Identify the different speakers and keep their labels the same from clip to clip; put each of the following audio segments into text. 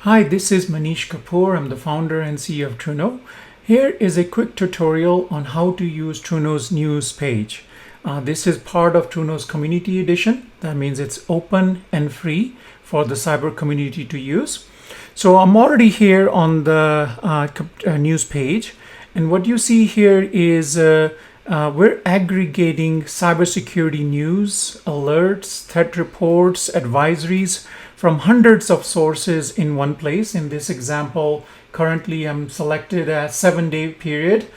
Speaker 1: Hi, this is Manish Kapoor. I'm the founder and CEO of TruKno. Here is a quick tutorial on how to use TruKno's news page. This is part of TruKno's community edition. That means it's open and free for the cyber community to use. So I'm already here on the news page. And what you see here is we're aggregating cybersecurity news, alerts, threat reports, advisories from hundreds of sources in one place. In this example, currently I'm selected as 7-day period.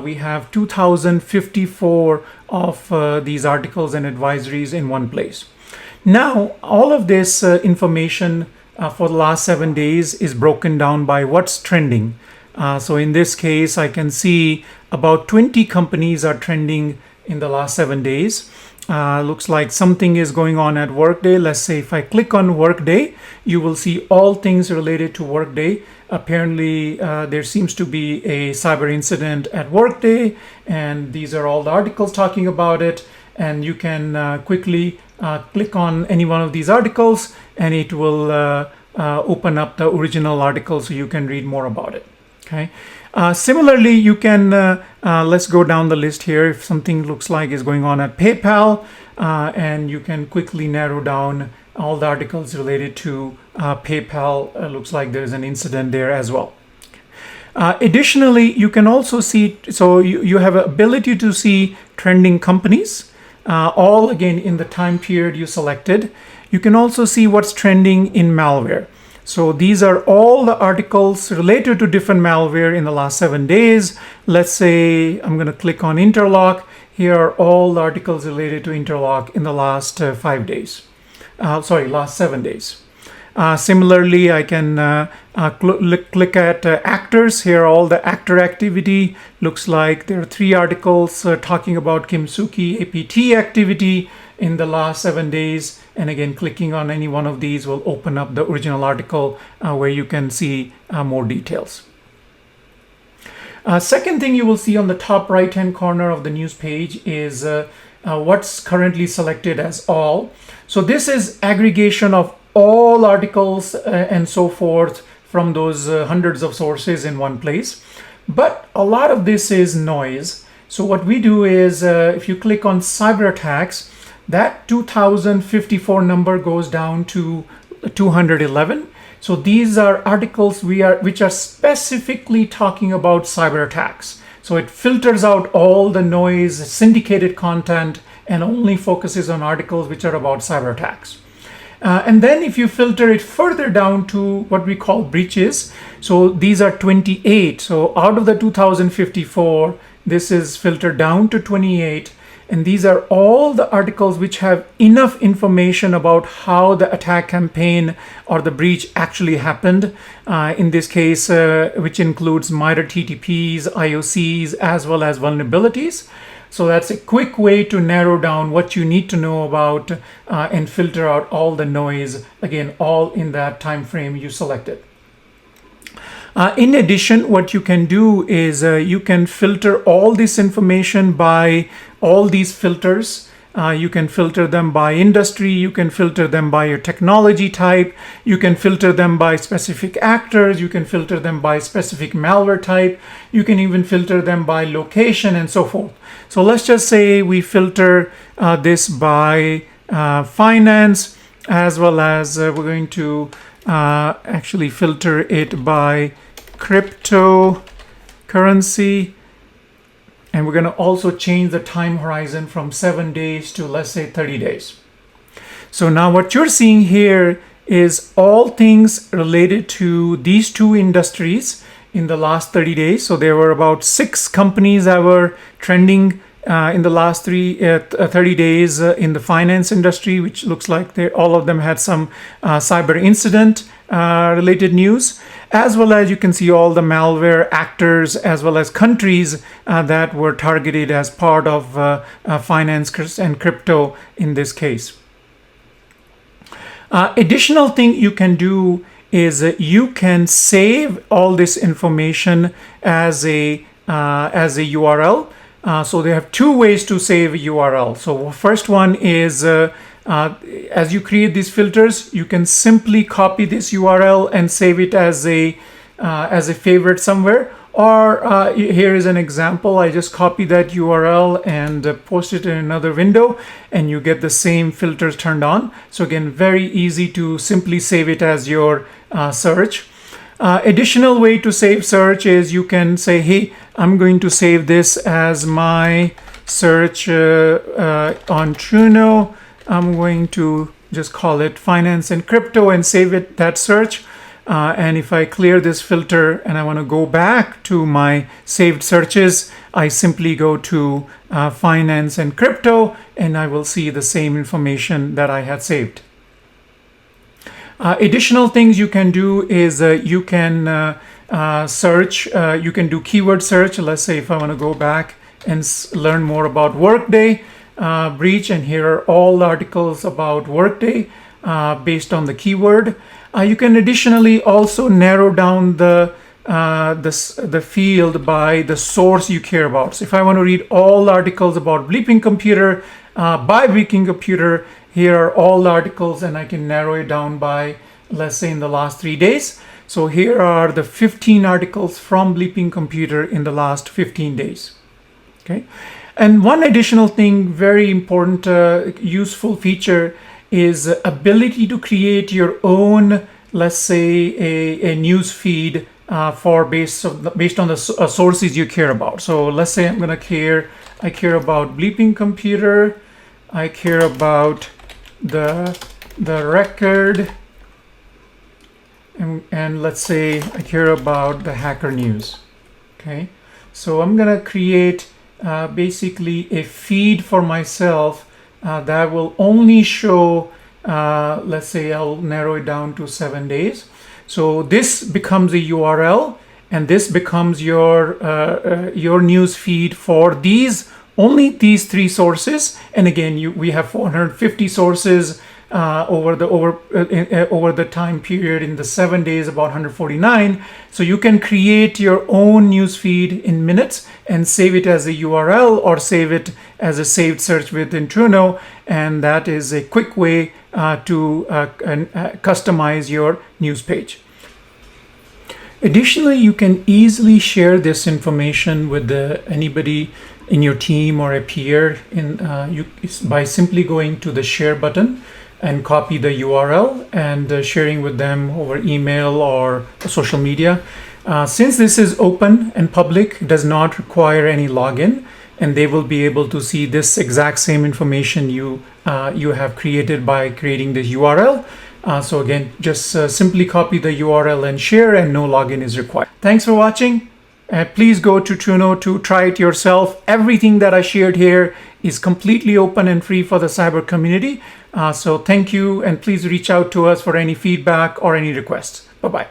Speaker 1: We have 2,054 of these articles and advisories in one place. Now, all of this information for the last 7 days is broken down by what's trending. So in this case, I can see about 20 companies are trending in the last 7 days. Looks like something is going on at Workday. Let's say if I click on Workday, you will see all things related to Workday. Apparently, there seems to be a cyber incident at Workday, and these are all the articles talking about it. And you can quickly click on any one of these articles, and it will open up the original article so you can read more about it. Okay. Similarly, you can, let's go down the list here. If something looks like is going on at PayPal, and you can quickly narrow down all the articles related to PayPal. Looks like there's an incident there as well. Additionally, you can also see, so you have an ability to see trending companies, all again in the time period you selected. You can also see what's trending in malware. So these are all the articles related to different malware in the last 7 days. Let's say I'm going to click on Interlock. Here are all the articles related to Interlock in the last 5 days. Last 7 days. Similarly, I can click at actors. Here are all the actor activity. Looks like there are 3 articles talking about Kim Soo-ki APT activity in the last 7 days. And again, clicking on any one of these will open up the original article where you can see more details. Second thing you will see on the top right hand corner of the news page is what's currently selected as all. So this is aggregation of all articles and so forth from those hundreds of sources in one place. But a lot of this is noise. So what we do is if you click on cyber attacks, that 2,054 number goes down to 211. So these are articles which are specifically talking about cyber attacks. So it filters out all the noise, syndicated content, and only focuses on articles which are about cyber attacks. And then if you filter it further down to what we call breaches, so these are 28. So out of the 2,054, this is filtered down to 28. And these are all the articles which have enough information about how the attack campaign or the breach actually happened. In this case, which includes MITRE TTPs, IOCs, as well as vulnerabilities. So that's a quick way to narrow down what you need to know about and filter out all the noise, again, all in that time frame you selected. In addition, what you can do is you can filter all this information by all these filters. You can filter them by industry, you can filter them by your technology type, you can filter them by specific actors, you can filter them by specific malware type, you can even filter them by location and so forth. So let's just say we filter this by finance, as well as we're going to actually filter it by cryptocurrency. And we're going to also change the time horizon from 7 days to, let's say, 30 days. So now what you're seeing here is all things related to these 2 industries in the last 30 days. So there were about 6 companies that were trending in the last 30 days in the finance industry, which looks like all of them had some cyber incident related news, as well as you can see all the malware actors as well as countries that were targeted as part of finance and crypto in this case. Additional thing you can do is you can save all this information as a URL. So they have 2 ways to save a URL. So first one is As you create these filters, you can simply copy this URL and save it as a favorite somewhere. Or here is an example. I just copy that URL and post it in another window, and you get the same filters turned on. So again, very easy to simply save it as your search. Additional way to save search is you can say, hey, I'm going to save this as my search on TruKno. I'm going to just call it finance and crypto and save it, that search. And if I clear this filter and I want to go back to my saved searches, I simply go to finance and crypto, and I will see the same information that I had saved. Additional things you can do is you can search, you can do keyword search. Let's say if I want to go back and learn more about Workday breach, and here are all articles about Workday based on the keyword. You can additionally also narrow down the field by the source you care about. So if I want to read all articles about Bleeping Computer by Bleeping Computer, here are all the articles, and I can narrow it down by, let's say, in the last 3 days. So here are the 15 articles from Bleeping Computer in the last 15 days. Okay. And one additional thing, very important, useful feature is ability to create your own, let's say, a news feed based on the sources you care about. So let's say I care about Bleeping Computer, I care about the record, and let's say I care about the Hacker News. Okay, so I'm gonna create basically a feed for myself that will only show, let's say I'll narrow it down to 7 days. So this becomes a URL, and this becomes your news feed for only these 3 sources. And again, we have 450 sources over the time period. In the 7 days, about 149. So you can create your own news feed in minutes and save it as a URL or save it as a saved search within TruKno, and that is a quick way to customize your news page. Additionally, you can easily share this information with anybody in your team or a peer by simply going to the share button and copy the URL and sharing with them over email or social media. Since this is open and public, it does not require any login, and they will be able to see this exact same information you have created by creating this URL. So again, just simply copy the URL and share, and no login is required. Thanks for watching. Please go to TruKno to try it yourself. Everything that I shared here is completely open and free for the cyber community. So thank you, and please reach out to us for any feedback or any requests. Bye-bye.